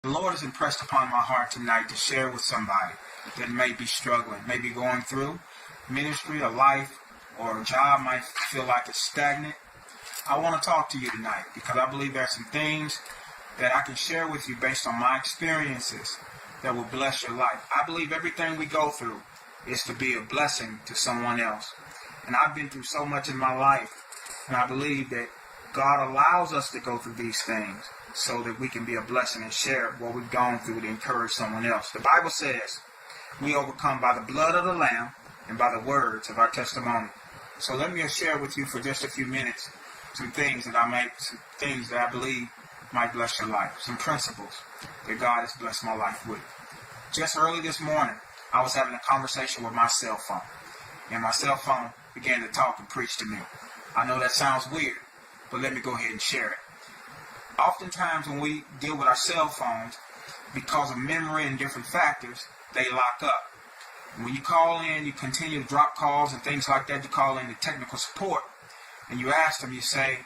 The Lord has impressed upon my heart tonight to share with somebody that may be struggling, may be going through ministry, a life, or a job might feel like it's stagnant. I want to talk to you tonight because I believe there are some things that I can share with you based on my experiences that will bless your life. I believe everything we go through is to be a blessing to someone else. And I've been through so much in my life, and I believe that God allows us to go through these things so that we can be a blessing and share what we've gone through to encourage someone else. The Bible says we overcome by the blood of the Lamb and by the words of our testimony. So let me share with you for just a few minutes some things that I believe might bless your life, some principles that God has blessed my life with. Just early this morning, I was having a conversation with my cell phone, and my cell phone began to talk and preach to me. I know that sounds weird, but let me go ahead and share it. Oftentimes when we deal with our cell phones, because of memory and different factors, they lock up. When you call in, you continue to drop calls and things like that. You call in the technical support, and you ask them, you say,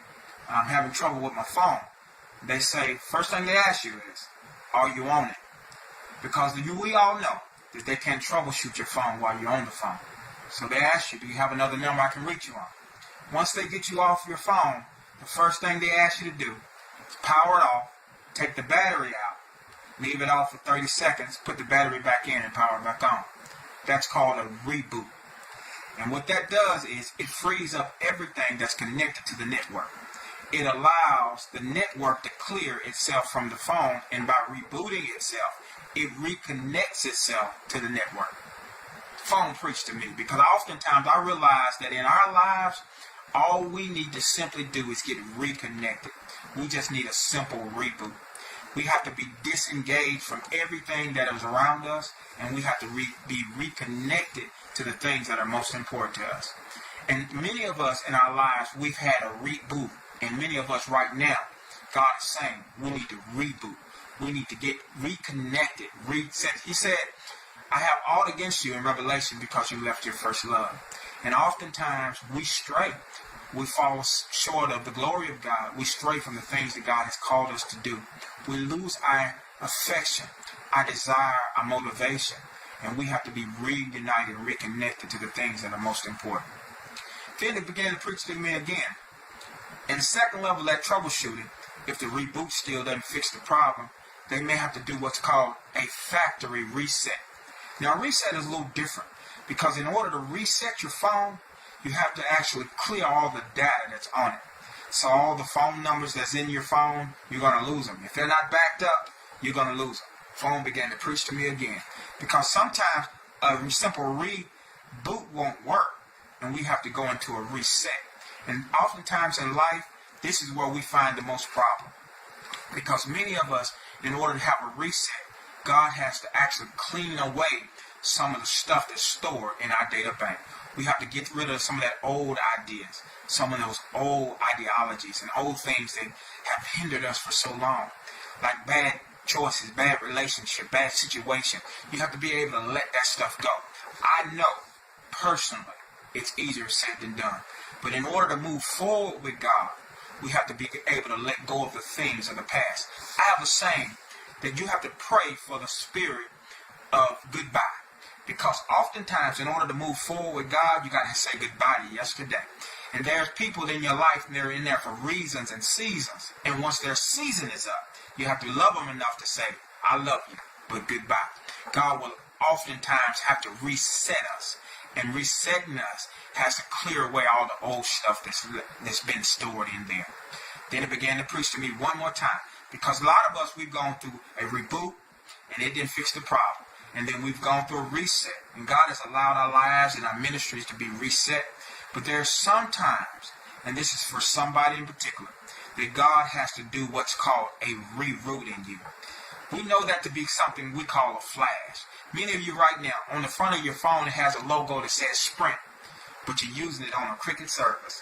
I'm having trouble with my phone. They say, first thing they ask you is, are you on it? Because we all know that they can't troubleshoot your phone while you're on the phone. So they ask you, do you have another number I can reach you on? Once they get you off your phone, the first thing they ask you to do is power it off, take the battery out, leave it off for 30 seconds, put the battery back in and power it back on. That's called a reboot. And what that does is it frees up everything that's connected to the network. It allows the network to clear itself from the phone, and by rebooting itself, it reconnects itself to the network. Phone preached to me because oftentimes I realize that in our lives, all we need to simply do is get reconnected. We just need a simple reboot. We have to be disengaged from everything that is around us, and we have to be reconnected to the things that are most important to us. And many of us in our lives, we've had a reboot. And many of us right now, God is saying, we need to reboot. We need to get reconnected, reset. He said, I have all against you in Revelation because you left your first love. And oftentimes we stray. We fall short of the glory of God. We stray from the things that God has called us to do. We lose our affection, our desire, our motivation. And we have to be reunited, reconnected to the things that are most important. Then it began to preach to me again. And the second level, that troubleshooting, if the reboot still doesn't fix the problem, they may have to do what's called a factory reset. Now, a reset is a little different because in order to reset your phone, you have to actually clear all the data that's on it. So all the phone numbers that's in your phone, you're going to lose them. If they're not backed up, you're going to lose them. Phone began to preach to me again because sometimes a simple reboot won't work, and we have to go into a reset. And oftentimes in life, this is where we find the most problem. Because many of us, in order to have a reset, God has to actually clean away some of the stuff that's stored in our data bank. We have to get rid of some of that old ideas, some of those old ideologies and old things that have hindered us for so long. Like bad choices, bad relationship, bad situation. You have to be able to let that stuff go. I know, personally, it's easier said than done. But in order to move forward with God, we have to be able to let go of the things of the past. I have a saying that you have to pray for the spirit of goodbye. Because oftentimes, in order to move forward with God, you got to say goodbye to yesterday. And there's people in your life, and they're in there for reasons and seasons. And once their season is up, you have to love them enough to say, I love you, but goodbye. God will oftentimes have to reset us. And resetting us has to clear away all the old stuff that's been stored in there. Then it began to preach to me one more time. Because a lot of us, we've gone through a reboot, and it didn't fix the problem. And then we've gone through a reset. And God has allowed our lives and our ministries to be reset. But there are some times, and this is for somebody in particular, that God has to do what's called a reroute in you. We know that to be something we call a flash. Many of you right now, on the front of your phone, it has a logo that says Sprint, but you're using it on a cricket service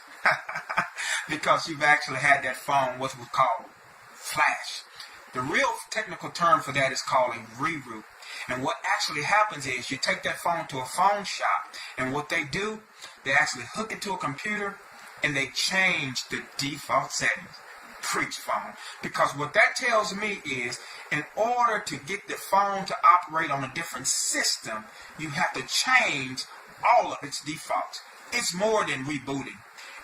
because you've actually had that phone what's called flash. The real technical term for that is called a reroute. And what actually happens is you take that phone to a phone shop, and what they do, they actually hook it to a computer, and they change the default settings. Preach phone. Because what that tells me is, in order to get the phone to operate on a different system, you have to change all of its defaults. It's more than rebooting.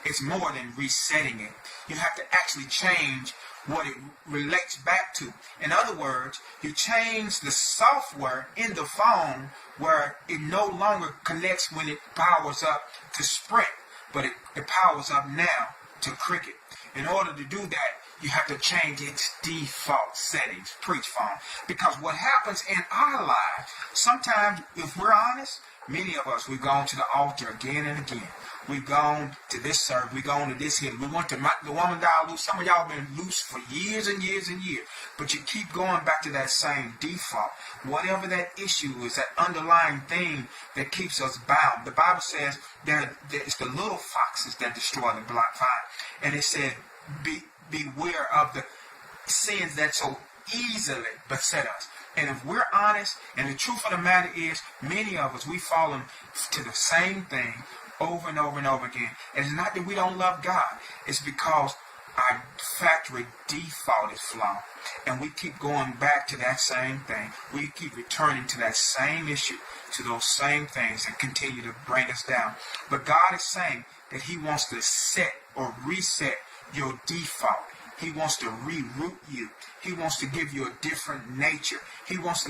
It's more than resetting it. You have to actually change what it relates back to. In other words, you change the software in the phone where it no longer connects when it powers up to Sprint, but it powers up now to Cricket. In order to do that, you have to change its default settings. Preach phone. Because what happens in our lives, sometimes, if we're honest, many of us, we've gone to the altar again and again. We've gone to this service. We've gone to this here. We went to the woman died loose. Some of y'all been loose for years and years and years. But you keep going back to that same default. Whatever that issue is, that underlying thing that keeps us bound. The Bible says it's the little foxes that destroy the black vine. And it said, beware of the sins that so easily beset us. And if we're honest, and the truth of the matter is, many of us, we've fallen to the same thing over and over and over again. And it's not that we don't love God. It's because our factory default is flawed. And we keep going back to that same thing. We keep returning to that same issue, to those same things that continue to bring us down. But God is saying that He wants to set or reset your default. He wants to reroute you. He wants to give you a different nature. He wants to